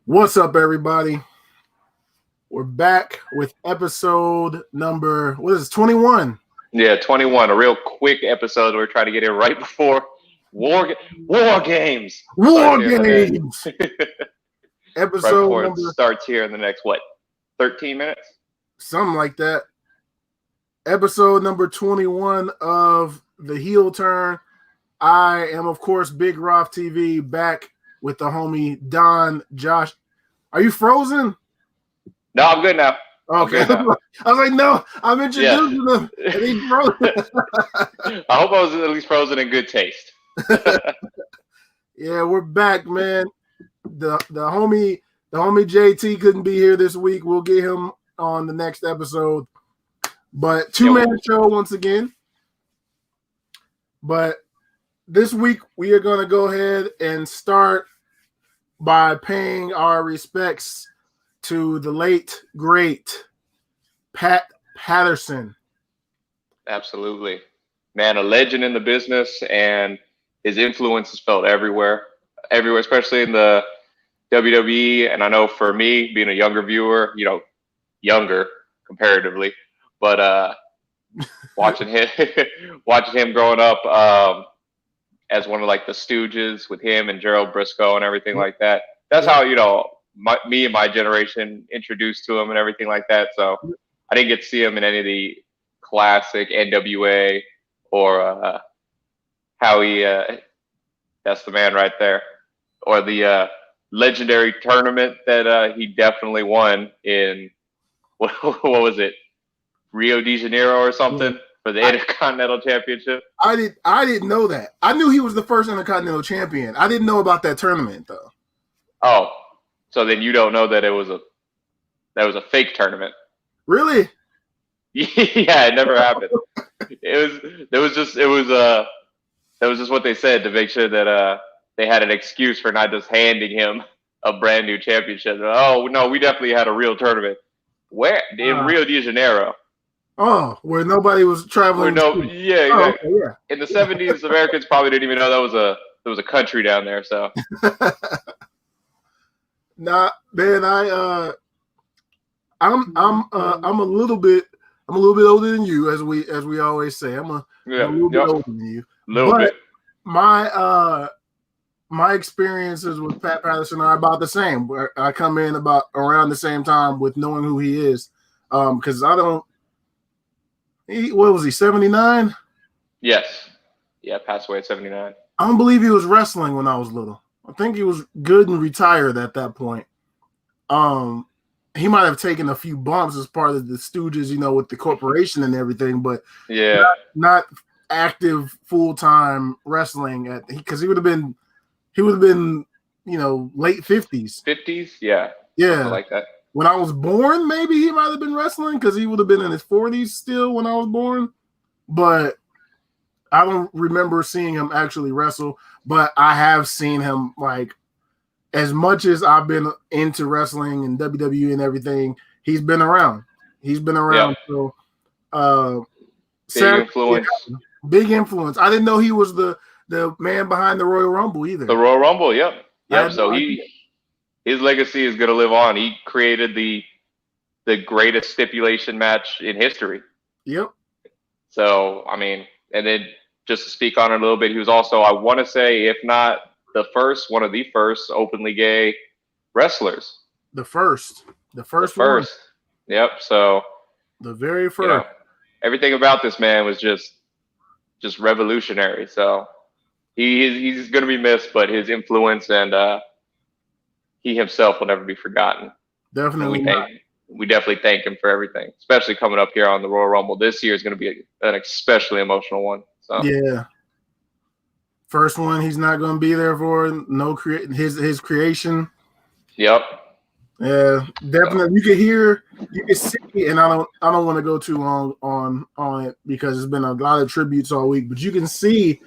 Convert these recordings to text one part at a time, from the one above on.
What's up, everybody? We're back with episode number, 21? Yeah, 21. A real quick episode. We're trying to get in right before War Games War starts here in Games! right Episode before it number, starts here in the next, 13 minutes? something like that. Episode number 21 of The Heel Turn. I am, of course, Big Roth TV, back with the homie Don Josh. Are you frozen? No, I'm good now. Okay. I'm good now. I was like, no, I'm introducing them. And he's frozen. I hope I was at least frozen in good taste. Yeah, we're back, man. The homie JT couldn't be here this week. We'll get him on the next episode. But two-man show once again. But this week we are going to go ahead and start by paying our respects to the late great Pat Patterson. Absolutely. Man, a legend in the business, and his influence is felt everywhere, especially in the WWE. And I know for me, being a younger viewer, younger comparatively, but watching him growing up as one of like the Stooges with him and Gerald Briscoe and everything like that. That's how, me and my generation introduced to him and everything like that. So I didn't get to see him in any of the classic NWA or Howie, that's the man right there, or the legendary tournament that he definitely won in, what was it, Rio de Janeiro or something, for the Intercontinental Championship. I didn't know that. I knew he was the first Intercontinental Champion. I didn't know about that tournament though. Oh, so then you don't know that it was a fake tournament. Really? Yeah, it never happened. That was just what they said to make sure that they had an excuse for not just handing him a brand new championship. Oh no, we definitely had a real tournament. Where? In Rio de Janeiro. Oh, where nobody was traveling. Yeah, exactly. Okay, yeah. In the 70s, Americans probably didn't even know there was a country down there. So. Nah, man, I'm a little bit older than you, as we always say. I'm a little bit older than you. But my experiences with Pat Patterson are about the same. I come in about around the same time with knowing who he is, because what was he, 79? Yes. Yeah, passed away at 79. I don't believe he was wrestling when I was little. I think he was good and retired at that point. He might have taken a few bumps as part of the Stooges, with the corporation and everything, but yeah, not active full-time wrestling because he would have been late 50s. 50s, yeah, like that. When I was born, maybe he might have been wrestling because he would have been in his 40s still when I was born, but I don't remember seeing him actually wrestle. But I have seen him, like, as much as I've been into wrestling and WWE and everything, he's been around. Yeah. So, big influence. I didn't know he was the man behind the Royal Rumble either. The Royal Rumble, yep. So his legacy is going to live on. He created the greatest stipulation match in history. Yep. So, I mean, and then just to speak on it a little bit, he was also, I want to say, if not one of the first openly gay wrestlers. The first. Yep. So the very first. Everything about this man was just revolutionary. So he's going to be missed, but his influence and he himself will never be forgotten. Definitely. We definitely thank him for everything, especially coming up here on the Royal Rumble. This year is going to be an especially emotional one. So. Yeah. First one, he's not going to be there for his creation. Yep. Yeah, definitely. You can see, and I don't want to go too long on it because there's been a lot of tributes all week, but you can see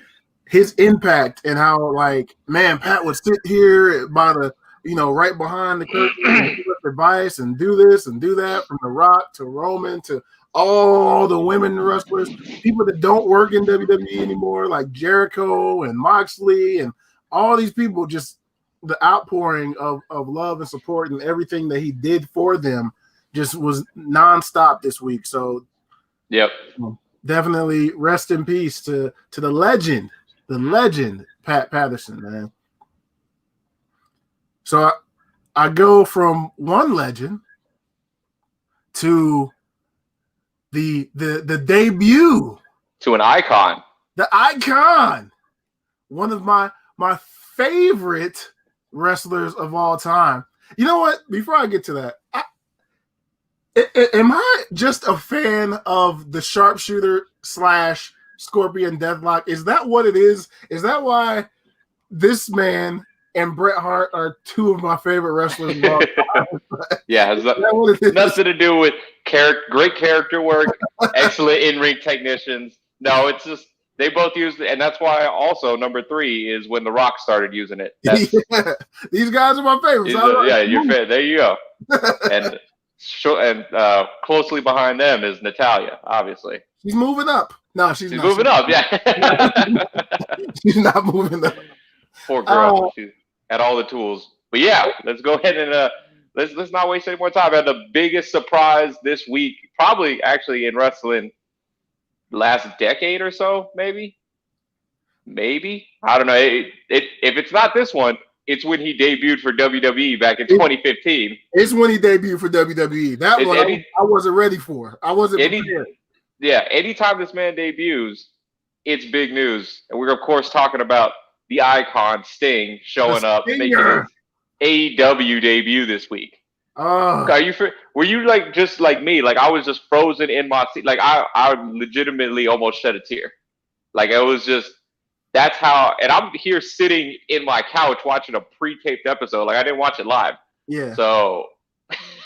his impact and how, like, man, Pat would sit here by the, right behind the curtain and give us advice and do this and do that, from The Rock to Roman to all the women wrestlers, people that don't work in WWE anymore, like Jericho and Moxley and all these people. Just the outpouring of love and support and everything that he did for them just was nonstop this week. So yep, definitely rest in peace to the legend Pat Patterson, man. So I go from one legend to the debut, to an icon, the icon, one of my favorite wrestlers of all time. You know what? Before I get to that, am I just a fan of the sharpshooter / Scorpion Deathlock? Is that what it is? Is that why this man and Bret Hart are two of my favorite wrestlers of all time? Yeah, it has nothing to do with great character work, excellent in-ring technicians. No, it's just they both use it, and that's why also number 3 is when The Rock started using it. Yeah, these guys are my favorites. You're fair. There you go. And closely behind them is Natalya, obviously. She's moving up. No, she's not. Moving up. Yeah, she's not moving up. Poor girl. She had all the tools. But yeah, let's go ahead and let's not waste any more time. I had the biggest surprise this week, probably actually in wrestling last decade or so, maybe. I don't know. If it's not this one, it's when he debuted for WWE back in 2015. It's when he debuted for WWE. That one I wasn't ready for. I wasn't prepared. Yeah, anytime this man debuts, it's big news. And we're, of course, talking about the icon Sting showing up, making his AEW debut this week. Were you like just like me? Like I was just frozen in my seat. Like I legitimately almost shed a tear. Like it was just that's how. And I'm here sitting in my couch watching a pre-taped episode. Like I didn't watch it live. Yeah. So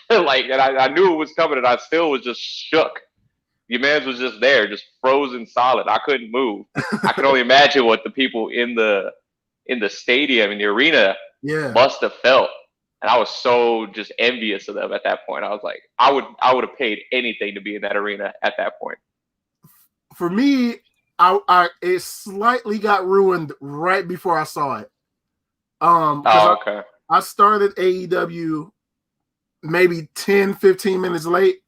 like, and I knew it was coming, and I still was just shook. Your man was just there, just frozen solid. I couldn't move. I can only imagine what the people in the stadium, in the arena, must have felt. And I was so just envious of them at that point. I was like, I would have paid anything to be in that arena at that point. For me, it slightly got ruined right before I saw it. Okay. I started AEW maybe 10, 15 minutes late.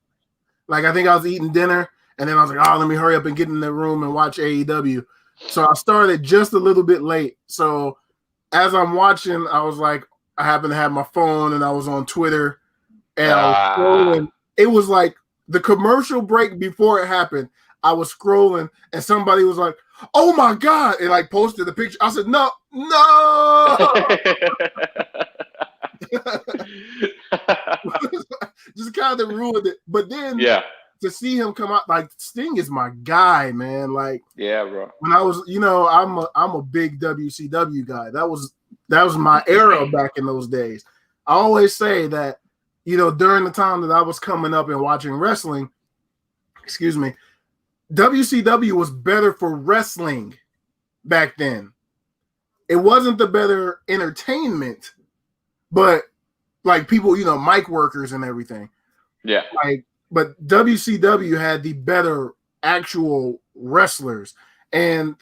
Like, I think I was eating dinner, and then I was like, let me hurry up and get in the room and watch AEW. So I started just a little bit late. So as I'm watching, I was like, I happened to have my phone, and I was on Twitter, and I was scrolling. It was like the commercial break before it happened. I was scrolling, and somebody was like, "Oh my God," and like posted the picture. I said, No. Just kind of ruined it. But then to see him come out, like Sting is my guy, man. Like, yeah, bro. When I was, I'm a big WCW guy. That was my era back in those days. I always say that, during the time that I was coming up and watching wrestling, WCW was better for wrestling back then. It wasn't the better entertainment, but like people, mic workers and everything. Yeah. But WCW had the better actual wrestlers. And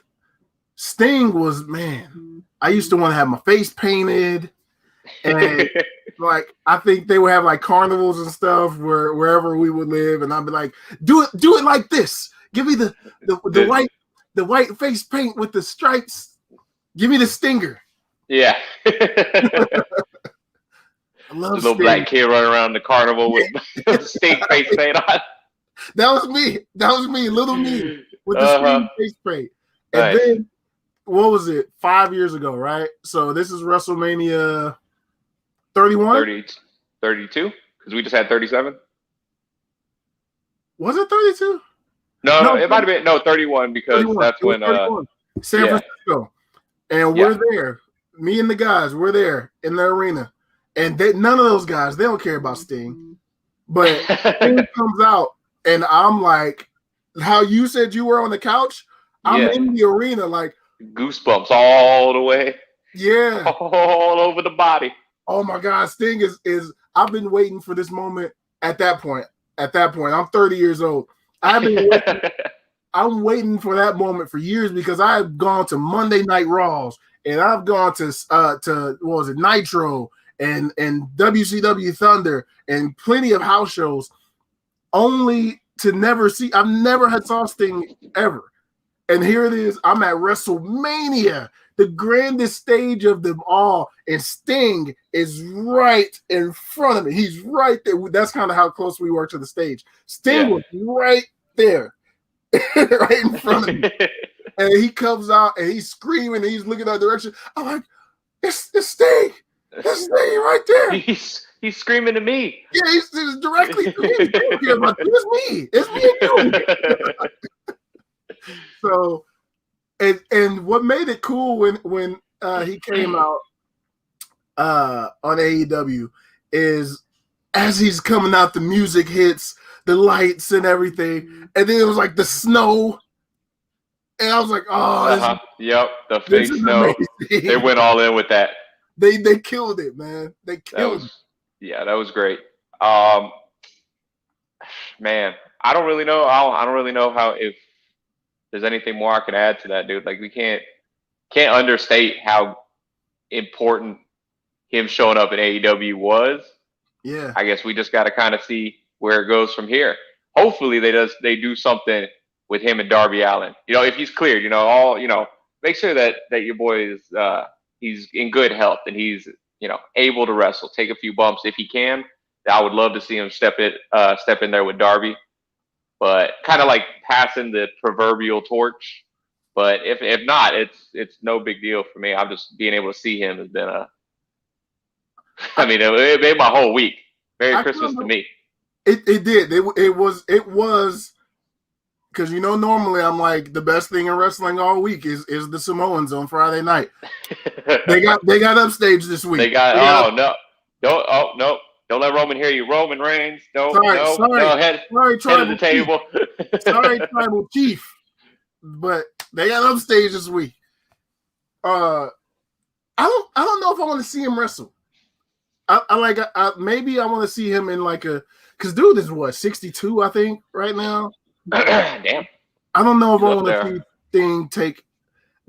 Sting was, man, I used to want to have my face painted. And like, I think they would have like carnivals and stuff wherever we would live. And I'd be like, do it like this. Give me the white face paint with the stripes. Give me the Stinger. Yeah. I love little Sting. Black kid running around the carnival with Sting face paint on. That was me, little me with the Sting face paint. And then, what was it? 5 years ago, right? So this is WrestleMania 31? 32? Because we just had 37. Was it 32? No, it might have been 31 because 31. That's when 31. San Francisco. And we're there. Me and the guys, we're there in the arena. And none of those guys, they don't care about Sting. But Sting comes out, and I'm like, how you said you were on the couch? I'm in the arena, like goosebumps all the way. Yeah. All over the body. Oh my God, Sting is I've been waiting for this moment at that point. I'm 30 years old. I'm waiting for that moment for years because I've gone to Monday Night Raws and I've gone to what was it, Nitro and WCW Thunder and plenty of house shows, only to never see. I've never had saw Sting ever, and here it is. I'm at WrestleMania, the grandest stage of them all, and Sting is right in front of me. He's right there. That's kind of how close we were to the stage. Sting was right there, right in front of me. And he comes out and he's screaming and he's looking that direction. I'm like, it's Sting. It's Sting right there. He's screaming to me. Yeah, he's directly to me. It's me. It's me and you. So, and what made it cool when he came out on AEW is as he's coming out, the music hits, the lights and everything, and then it was like the snow. And I was like, oh, yep, the fake snow. Amazing. They went all in with that. They killed it, man. They killed it. Yeah, that was great. Man, I don't really know. I don't really know if there's anything more I can add to that, dude. Like, we can't understate how important him showing up in AEW was. Yeah. I guess we just got to kind of see where it goes from here. Hopefully they do something with him and Darby Allin. If he's cleared, make sure that your boy is he's in good health and he's able to wrestle, take a few bumps if he can. I would love to see him step in there with Darby, but kind of like passing the proverbial torch. But if not, it's no big deal for me. I'm just being able to see him has been it made my whole week. Merry Christmas to me. It did. It was. Because normally I'm like, the best thing in wrestling all week is the Samoans on Friday night. They got upstage this week. No, don't let Roman hear you. Roman Reigns, head of the table. Sorry, Tribal Chief, but they got upstage this week. I don't know if I want to see him wrestle. Maybe I want to see him in because dude is what, 62 I think right now. Damn. I don't know if I want to see Sting take.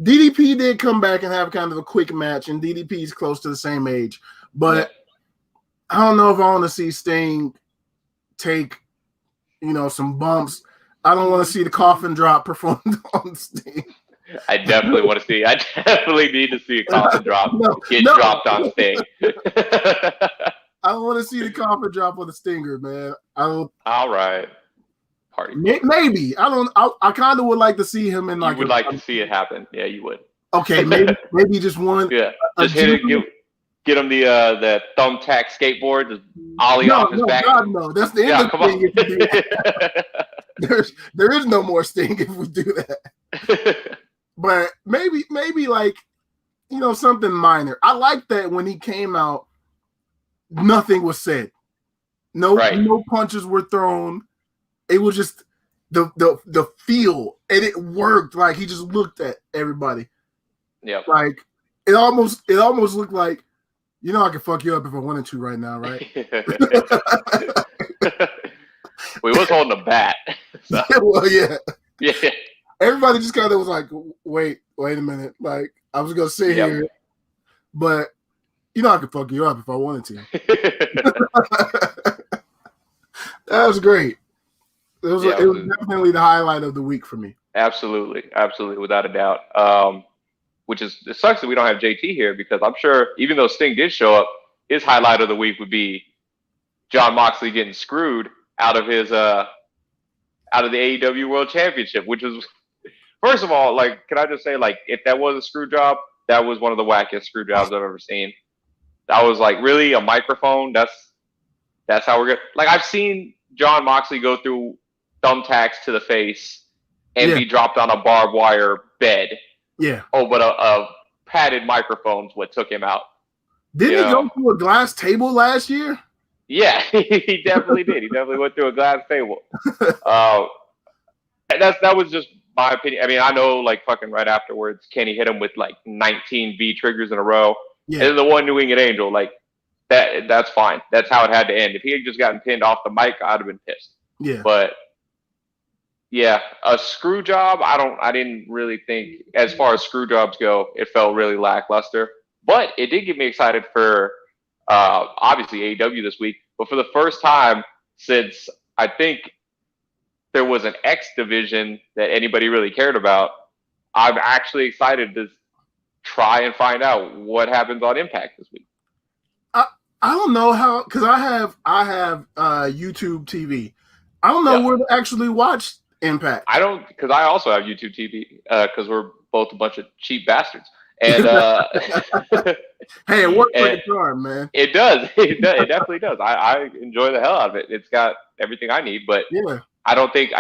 DDP did come back and have kind of a quick match, and DDP is close to the same age. But I don't know if I want to see Sting take, some bumps. I don't want to see the coffin drop performed on Sting. I definitely want to see. I definitely need to see a coffin drop dropped on Sting. I don't want to see the coffin drop on the Stinger, man. All right. Party. Maybe I kind of would like to see him in You would like to see it happen. Yeah, you would. Okay, maybe just one. Yeah, just hit it. Get him the thumbtack skateboard, just ollie off his back. God, no, that's the end of the thing. If you do that. there is no more Sting if we do that. But maybe something minor. I like that when he came out, nothing was said. No punches were thrown. It was just the feel, and it worked. Like, he just looked at everybody. Yeah. Like, it almost looked like, I could fuck you up if I wanted to right now, right? We was holding a bat. So. Well, yeah. Yeah. Everybody just kind of was like, wait a minute. Like, I was gonna sit here, but I could fuck you up if I wanted to. That was great. It was definitely the highlight of the week for me. Absolutely, without a doubt. It sucks that we don't have JT here, because I'm sure, even though Sting did show up, his highlight of the week would be Jon Moxley getting screwed out of the AEW World Championship, which was, first of all, can I just say, if that was a screw job, that was one of the wackiest screw jobs I've ever seen. I was like, really, a microphone? That's how we're gonna. I've seen Jon Moxley go through thumbtacks to the face and be dropped on a barbed wire bed. Yeah. Oh, but a padded microphone's what took him out. Didn't he go through a glass table last year? Yeah, he definitely did. He definitely went through a glass table. That was just my opinion. I mean, I know, fucking right afterwards, Kenny hit him with 19 V triggers in a row. Yeah. And then the one New England Angel, that's fine. That's how it had to end. If he had just gotten pinned off the mic, I'd have been pissed. Yeah. But Yeah, a screw job. I didn't really think, as far as screw jobs go, it felt really lackluster. But it did get me excited for obviously AEW this week. But for the first time since I think there was an X division that anybody really cared about, I'm actually excited to try and find out what happens on Impact this week. I don't know how, because I have YouTube TV. I don't know where to actually watch Impact. I don't, because I also have YouTube TV, because we're both a bunch of cheap bastards. And hey, it works like a charm, man. It does. It definitely does. I enjoy the hell out of it. It's got everything I need, but yeah. I think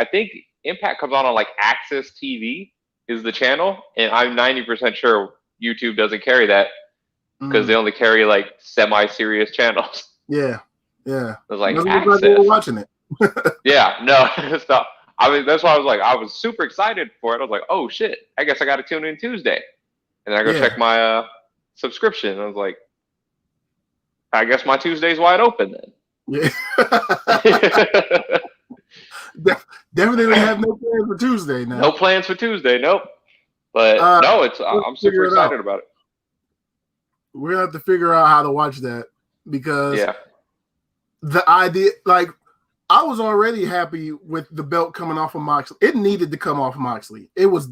Impact comes on like Access TV is the channel, and I'm 90% sure YouTube doesn't carry that because they only carry like semi-serious channels. Yeah, yeah. I was like, Access. Watching it. Yeah, no, stop. I mean, that's why I was like, I was super excited for it. I was like, oh shit, I guess I got to tune in Tuesday, and then I go check my subscription. And I was like, I guess my Tuesday's wide open then. Yeah. Definitely have no plans for Tuesday now. No plans for Tuesday, nope. But no, I'm super excited about it. We're gonna have to figure out how to watch that because the idea, like, I was already happy with the belt coming off of Moxley. It needed to come off Moxley. It was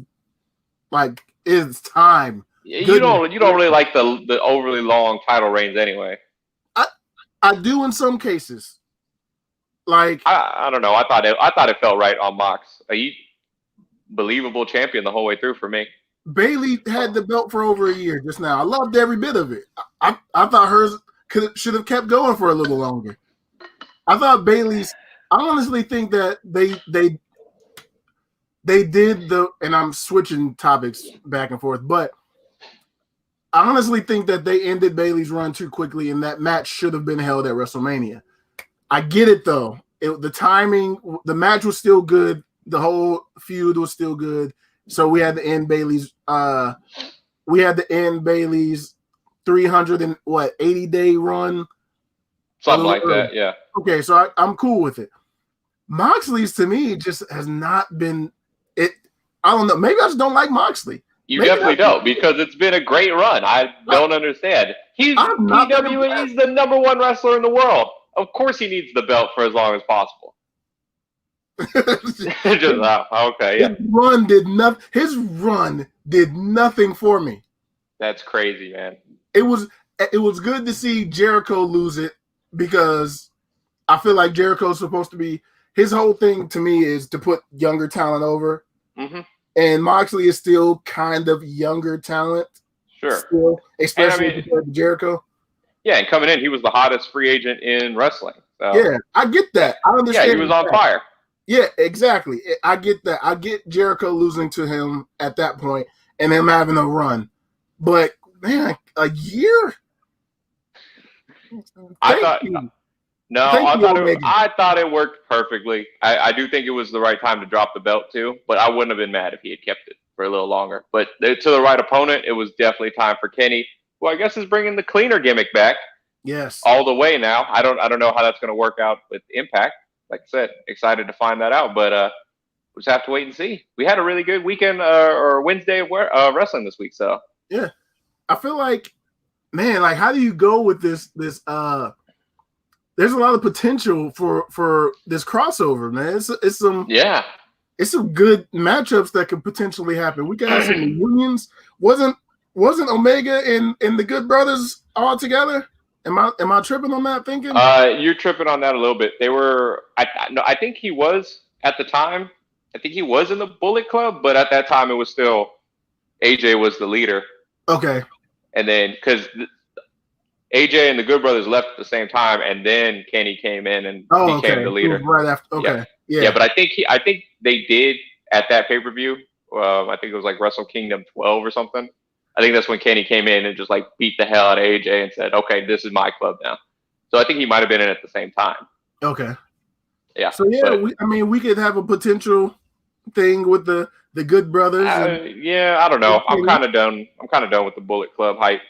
like, it's time. You don't really like the overly long title reigns anyway. I do in some cases. Like, I don't know. I thought it felt right on Mox. A believable champion the whole way through for me. Bayley had the belt for over a year just now. I loved every bit of it. I thought hers should have kept going for a little longer. I thought Bayley's. I honestly think that they did and I'm switching topics back and forth, but I honestly think that they ended Bayley's run too quickly, and that match should have been held at WrestleMania. I get it though. The timing, the match was still good. The whole feud was still good. So we had to end Bayley's. We had to end Bayley's 380-day run. Something like that, yeah. Okay, so I'm cool with it. Moxley's to me just has not been it. I don't know. Maybe I just don't like Moxley. You definitely don't, because it's been a great run. I don't understand. He's PWE's the number one wrestler in the world. Of course he needs the belt for as long as possible. Okay, yeah. His run did nothing for me. That's crazy, man. It was good to see Jericho lose it, because I feel like Jericho's supposed to be, his whole thing to me is to put younger talent over. Mm-hmm. And Moxley is still kind of younger talent. Sure. Still, especially compared to Jericho. Yeah, and coming in, he was the hottest free agent in wrestling. So. Yeah, I get that. I understand. Yeah, he was on fire. Yeah, exactly. I get that. I get Jericho losing to him at that point and him having a run. But, man, a year? I thought it worked perfectly. I do think it was the right time to drop the belt too, but I wouldn't have been mad if he had kept it for a little longer. But to the right opponent, it was definitely time for Kenny, who I guess is bringing the cleaner gimmick back. Yes, all the way now. I don't know how that's going to work out with Impact. Like I said, excited to find that out, but we'll just have to wait and see. We had a really good weekend or Wednesday of wrestling this week, so yeah, I feel like, man, like, how do you go with this? There's a lot of potential for this crossover, man. It's some good matchups that could potentially happen. We could have some reunions. Wasn't Omega and the Good Brothers all together? Am I tripping on that thinking? You're tripping on that a little bit. They were. I think he was at the time. I think he was in the Bullet Club, but at that time it was still AJ was the leader. Okay. And then because AJ and the Good Brothers left at the same time, and then Kenny came in and became the leader right after. Okay. Yeah. But I think they did at that pay-per-view. I think it was like Wrestle Kingdom 12 or something. I think that's when Kenny came in and just like beat the hell out of AJ and said, "Okay, this is my club now." So I think he might have been in at the same time. Okay. Yeah. So yeah, we could have a potential thing with the Good Brothers. Yeah, I don't know. I'm kind of done. I'm kind of done with the Bullet Club hype.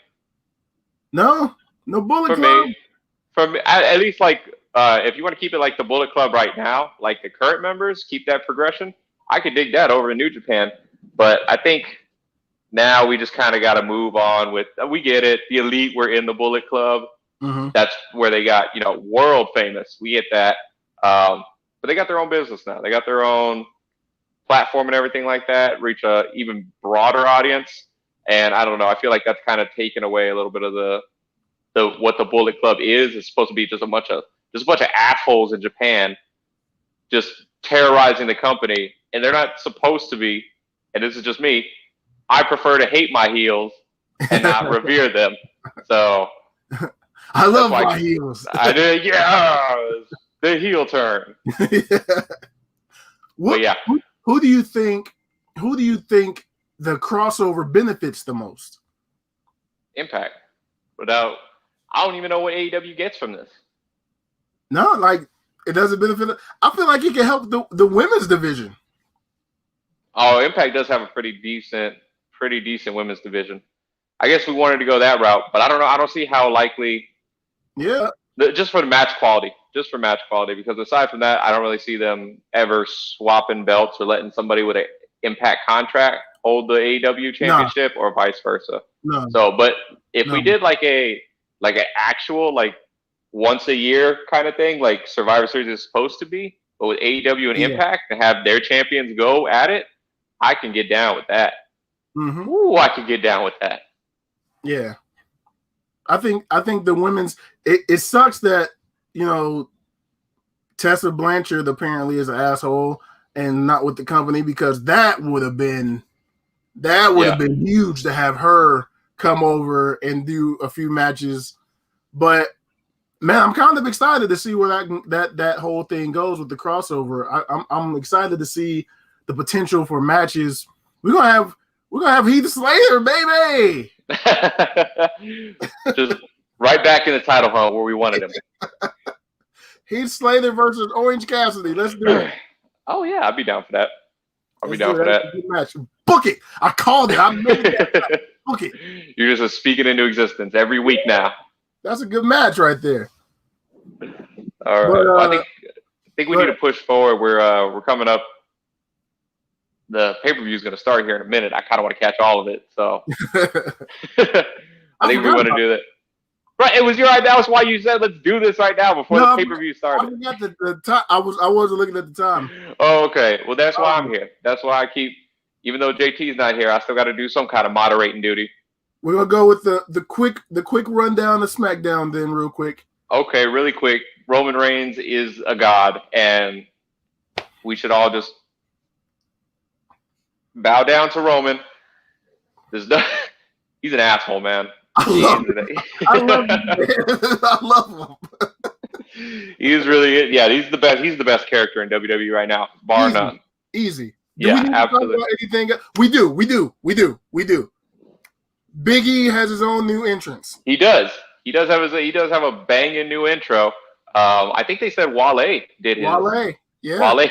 No Bullet Club. For me, at least like if you want to keep it like the Bullet Club right now, like the current members, keep that progression. I could dig that over in New Japan. But I think now we just kind of got to move on with. We get it. The Elite were in the Bullet Club. Mm-hmm. That's where they got world famous. We get that. But they got their own business now. They got their own platform and everything like that. Reach a even broader audience. And I don't know. I feel like that's kind of taken away a little bit of the what the Bullet Club is. It's supposed to be just a bunch of assholes in Japan, just terrorizing the company, and they're not supposed to be. And this is just me. I prefer to hate my heels and not revere them. So I love my heels. I did, yeah, the heel turn. What, yeah. Who do you think the crossover benefits the most? Impact. I don't even know what AEW gets from this. No, like it doesn't benefit. I feel like it can help the women's division. Oh, Impact does have a pretty decent women's division. I guess we wanted to go that route, but I don't know. I don't see how likely. Yeah. Just for the match quality. Because aside from that, I don't really see them ever swapping belts or letting somebody with an Impact contract hold the AEW championship or vice versa. No. So, but if we did like an actual once a year kind of thing, like Survivor Series is supposed to be, but with AEW and Impact to have their champions go at it, I can get down with that. Mm-hmm. Ooh, I can get down with that. Yeah. I think the women's it sucks that, Tessa Blanchard apparently is an asshole and not with the company, because that would have been huge to have her come over and do a few matches. But man, I'm kind of excited to see where that whole thing goes with the crossover. I'm excited to see the potential for matches. We're gonna have Heath Slater, baby. Just right back in the title hunt where we wanted him. Heath Slater versus Orange Cassidy. Let's do it. Oh yeah, I'd be down for that. I'll be down for that. Good match. Book it. I called it. I made that. Book it. You're just speaking into existence every week now. That's a good match right there. All right. Well, I think we need to push forward. We're coming up. The pay-per-view is going to start here in a minute. I kind of want to catch all of it, so I think we want to do that. Right, it was your idea. That was why you said let's do this right now before the pay-per-view started. I forgot the time. I wasn't looking at the time. Oh, okay. Well, that's why I'm here. That's why I keep, even though JT's not here, I still got to do some kind of moderating duty. We're gonna go with the quick rundown of SmackDown then, real quick. Okay, really quick. Roman Reigns is a god, and we should all just bow down to Roman. He's an asshole, man. I love him. He's really, he's the best. He's the best character in WWE right now, bar none. Easy. Absolutely. Anything? We do. Big E has his own new entrance. He does. He does have a banging new intro. I think they said Wale did his. Wale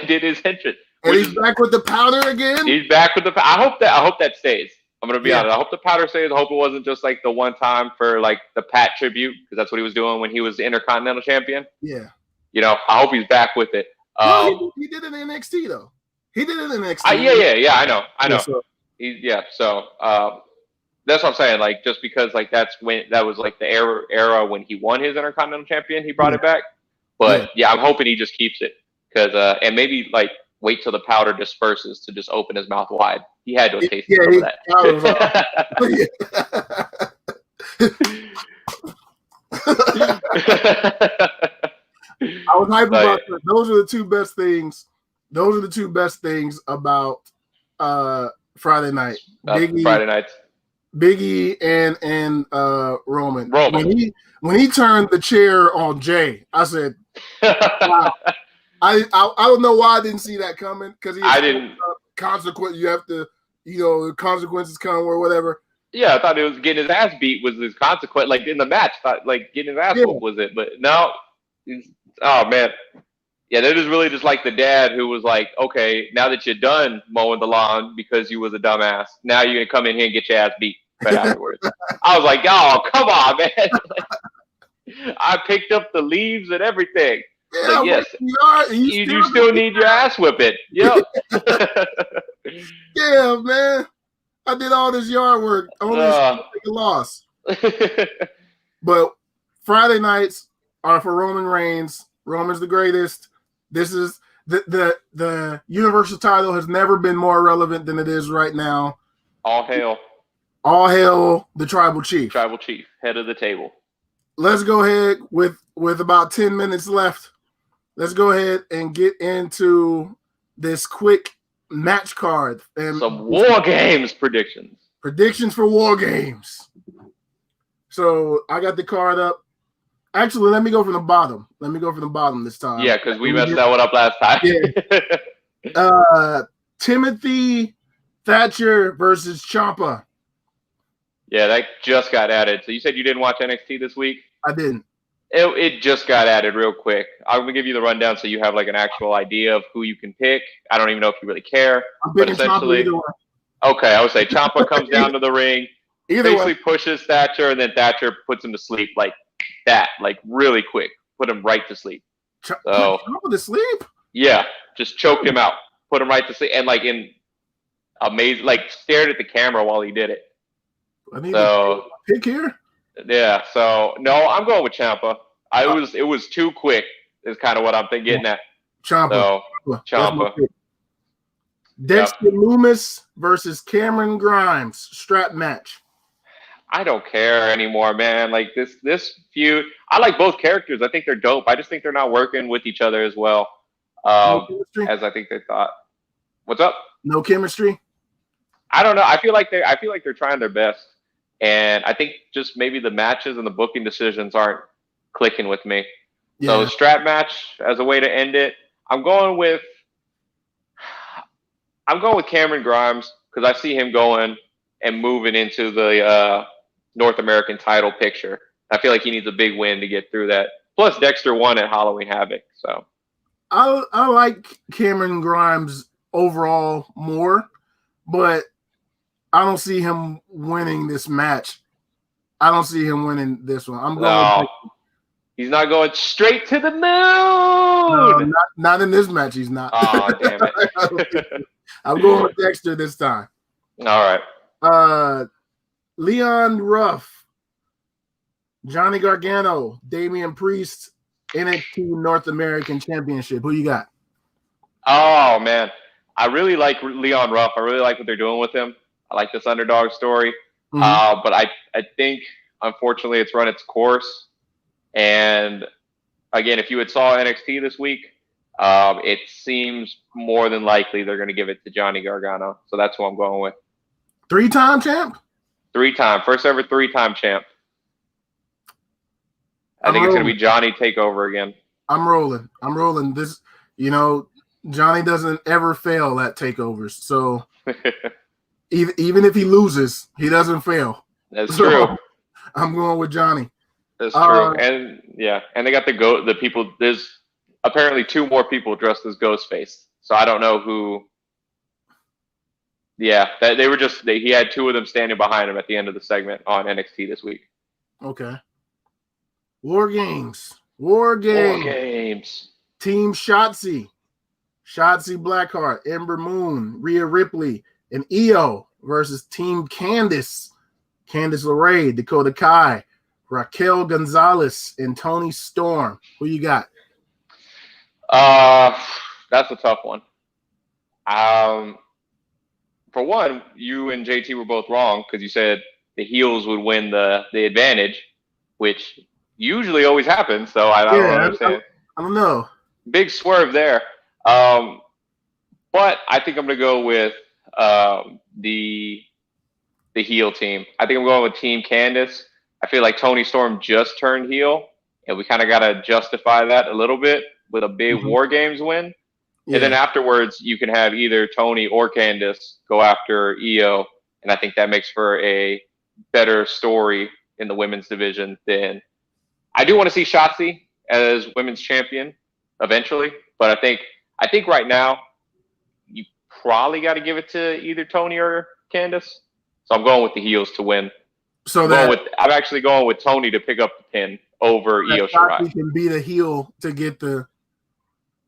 did his entrance. And he's back with the powder again. He's back with the. I hope that stays. I'm gonna be honest. I hope the powder stays. I hope it wasn't just like the one time for like the Pat tribute, because that's what he was doing when he was the Intercontinental Champion. Yeah. I hope he's back with it. No, he did it in NXT though. He did it in NXT. Yeah. I know. Yeah, so that's what I'm saying. Like, just because like that was like the era when he won his Intercontinental Champion, he brought it back. But I'm hoping he just keeps it, because and maybe like wait till the powder disperses to just open his mouth wide. He had to taste some of that. I was hyped about that. Those are the two best things. Those are the two best things about Friday night. Friday nights. Big E and Roman. When he turned the chair on Jay, I said, "Wow." I don't know why I didn't see that coming, because I didn't. Consequence, you have to, the consequences come or whatever. Yeah, I thought it was getting his ass beat was his consequence. Like in the match, thought like getting his ass whooped was it, but no. Oh man, yeah, that is really just like the dad who was like, okay, now that you're done mowing the lawn because you was a dumbass, now you're gonna come in here and get your ass beat right afterwards. I was like, oh, come on, man. I picked up the leaves and everything. Yeah, Like, yes, you still need your ass whipping. Yep. Yeah, man. I did all this yard work. Only to take a loss. But Friday nights are for Roman Reigns. Roman's the greatest. This is the Universal title has never been more relevant than it is right now. All hail. All hail the Tribal Chief. Tribal Chief, head of the table. Let's go ahead with about 10 minutes left. Let's go ahead and get into this quick match card. And some War Games predictions. Predictions for War Games. So I got the card up. Actually, let me go from the bottom. This time. Yeah, because we messed that one up last time. Yeah. Timothy Thatcher versus Ciampa. Yeah, that just got added. So you said you didn't watch NXT this week? I didn't. It just got added real quick. I'm going to give you the rundown so you have like an actual idea of who you can pick. I don't even know if you really care. But essentially, okay, I would say Ciampa comes down to the ring, basically pushes Thatcher, and then Thatcher puts him to sleep like that, like really quick. Put him right to sleep. Ciampa to sleep? Yeah, just choked him out. Put him right to sleep. And like in amazing, like stared at the camera while he did it. I need a pick here. Yeah, so no, I'm going with Ciampa. It was too quick. Is kind of what I'm getting at. Ciampa. So, Ciampa. Dexter Lumis versus Cameron Grimes strap match. I don't care anymore, man. Like this feud, I like both characters. I think they're dope. I just think they're not working with each other as well as I think they thought. What's up? No chemistry. I don't know. I feel like they're trying their best. And I think just maybe the matches and the booking decisions aren't clicking with me. Yeah. So strap match as a way to end it. I'm going with Cameron Grimes because I see him going and moving into the North American title picture. I feel like he needs a big win to get through that. Plus Dexter won at Halloween Havoc. So I like Cameron Grimes overall more, but I don't see him winning this match. I don't see him winning this one. I'm going. He's not going straight to the moon. No, not in this match. He's not. Oh, damn it. I'm going with Dexter this time. All right. Leon Ruff, Johnny Gargano, Damian Priest, NXT North American Championship. Who you got? Oh, man. I really like Leon Ruff. I really like what they're doing with him. I like this underdog story. Mm-hmm. But I think, unfortunately, it's run its course. And, again, if you had saw NXT this week, it seems more than likely they're going to give it to Johnny Gargano. So that's who I'm going with. 3-time champ? 3-time. First ever 3-time champ. I think it's going to be Johnny take over again. I'm rolling. This, Johnny doesn't ever fail at takeovers. So even if he loses, he doesn't fail. That's true. I'm going with Johnny. That's true. And they got the people. There's apparently 2 more people dressed as Ghostface. So I don't know who. Yeah, he had 2 of them standing behind him at the end of the segment on NXT this week. Okay. War Games. Team Shotzi Blackheart, Ember Moon, Rhea Ripley, and Io versus Team Candice LeRae, Dakota Kai, Raquel Gonzalez, and Toni Storm. Who you got? That's a tough one. For one, you and JT were both wrong because you said the heels would win the advantage, which usually always happens. So I don't understand. I don't know. Big swerve there. But I think I'm going to go with the heel team. I think I'm going with Team Candice. I feel like Toni Storm just turned heel, and we kind of got to justify that a little bit with a big War Games win. Yeah. And then afterwards, you can have either Toni or Candice go after Io, and I think that makes for a better story in the women's division than I do want to see Shotzi as women's champion eventually, but I think right now you probably got to give it to either Toni or Candice. So I'm going with the heels to win. So I'm actually going with Toni to pick up the pin over Io Shirai. Shotzi can be the heel to get the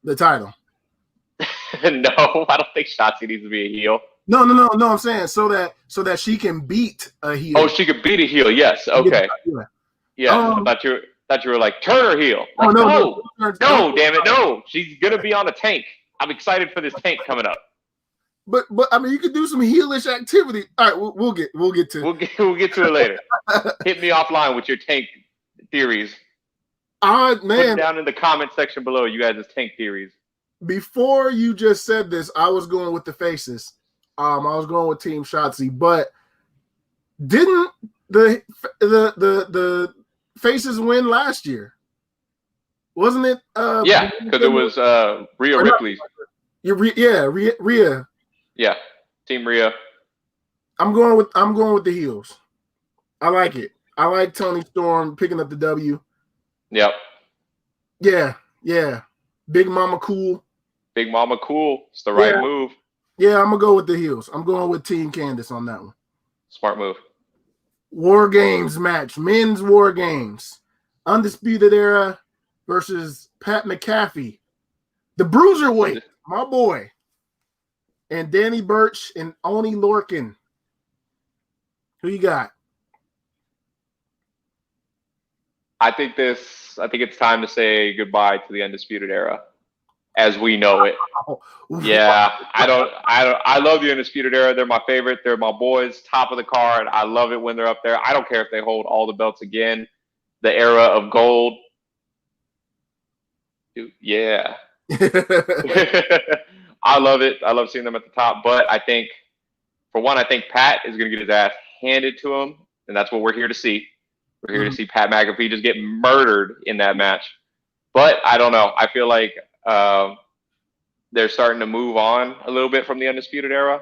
The title. No, I don't think Shotzi needs to be a heel. No. I'm saying so that she can beat a heel. Oh, she could beat a heel. Yes. Okay. Yeah. I thought you were like turn her heel. Like, no, damn it, no. She's gonna be on a tank. I'm excited for this tank coming up. But I mean, you could do some heelish activity. All right, we'll get to we'll get to it later. Hit me offline with your tank theories. Man, put it down in the comment section below. You guys' tank theories. Before you just said this, I was going with the faces. I was going with Team Shotzi, but didn't the faces win last year? Wasn't it? Yeah, because it was Rhea Ripley. Rhea. Yeah, Team Rhea. I'm going with the heels. I like it. I like Toni Storm picking up the W. Yep. Yeah. Big Mama Cool. Big Mama Cool. It's the right move. Yeah, I'm gonna go with the heels. I'm going with Team Candice on that one. Smart move. War Games match. Men's War Games. Undisputed Era versus Pat McAfee. The Bruiserweight, my boy. And Danny Burch and Oni Lorcan. Who you got? I think it's time to say goodbye to the Undisputed Era as we know it. Yeah, I love the Undisputed Era. They're my favorite. They're my boys, top of the card. I love it when they're up there. I don't care if they hold all the belts again. The era of gold. Dude, yeah. I love it. I love seeing them at the top. But I think Pat is going to get his ass handed to him, and that's what we're here to see. We're here to see Pat McAfee just get murdered in that match. But I don't know. I feel like they're starting to move on a little bit from the Undisputed Era.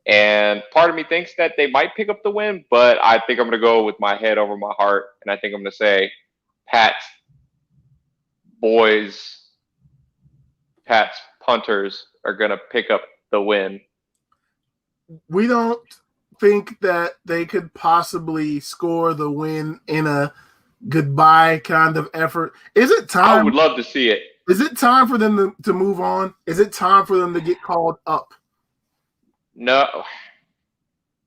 And part of me thinks that they might pick up the win, but I think I'm going to go with my head over my heart. And I think I'm going to say Pat's boys, Pat's punters are going to pick up the win. We don't think that they could possibly score the win in a goodbye kind of effort. Is it time? I would love to see it. Is it time for them to move on? Is it time for them to get called up? No.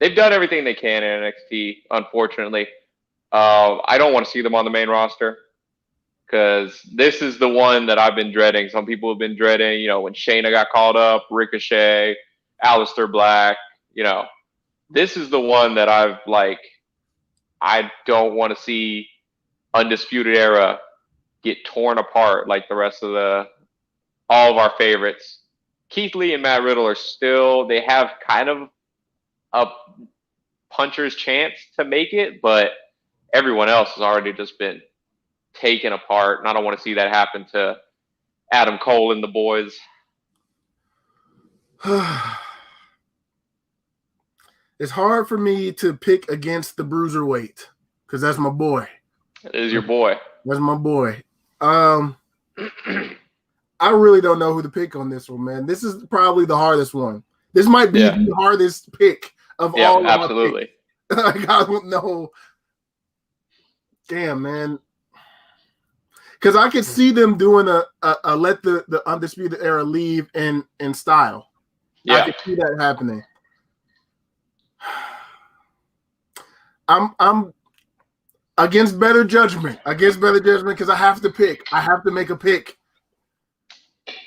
They've done everything they can in NXT, unfortunately. I don't want to see them on the main roster because this is the one that I've been dreading. Some people have been dreading, when Shayna got called up, Ricochet, Aleister Black, This is the one that I don't want to see Undisputed Era get torn apart like the rest of all of our favorites. Keith Lee and Matt Riddle they have kind of a puncher's chance to make it, but everyone else has already just been taken apart, and I don't want to see that happen to Adam Cole and the boys. It's hard for me to pick against the Bruiserweight because that's my boy. It is your boy. That's my boy. I really don't know who to pick on this one, man. This is probably the hardest one. This might be the hardest pick of all. Yeah, absolutely. I don't know. Damn, man. Because I could see them doing a let the Undisputed Era leave in style. Yeah. I could see that happening. I'm against better judgment. Because I have to pick. I have to make a pick.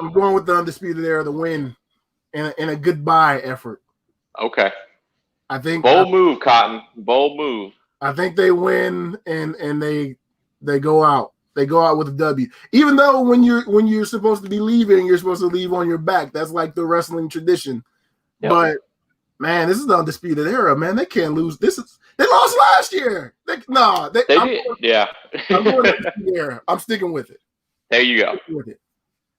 I'm going with the Undisputed Era to win in a goodbye effort. Okay. I think bold move, Cotton. Bold move. I think they win and they go out. They go out with a W. Even though when you're supposed to be leaving, you're supposed to leave on your back. That's like the wrestling tradition. Yep. But man, this is the Undisputed Era, man. They can't lose. They lost last year. They did. Yeah. I'm going Undisputed Era. I'm sticking with it. There you go.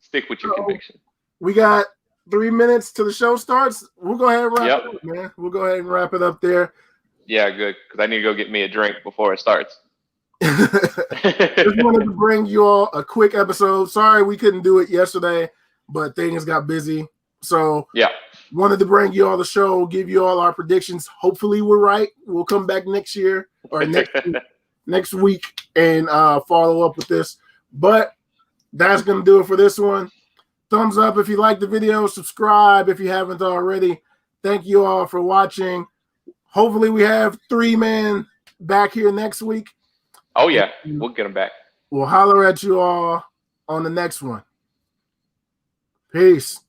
Stick with your conviction. We got 3 minutes till the show starts. We'll go ahead and wrap it up, man. We'll go ahead and wrap it up there. Yeah, good. Because I need to go get me a drink before it starts. Just wanted to bring you all a quick episode. Sorry we couldn't do it yesterday, but things got busy. So wanted to bring you all the show, give you all our predictions. Hopefully we're right. We'll come back next year or next week and follow up with this. But that's going to do it for this one. thumbs up if you like the video. Subscribe if you haven't already. Thank you all for watching. Hopefully we have 3 men back here next week. Oh, yeah. We'll get them back. We'll holler at you all on the next one. Peace.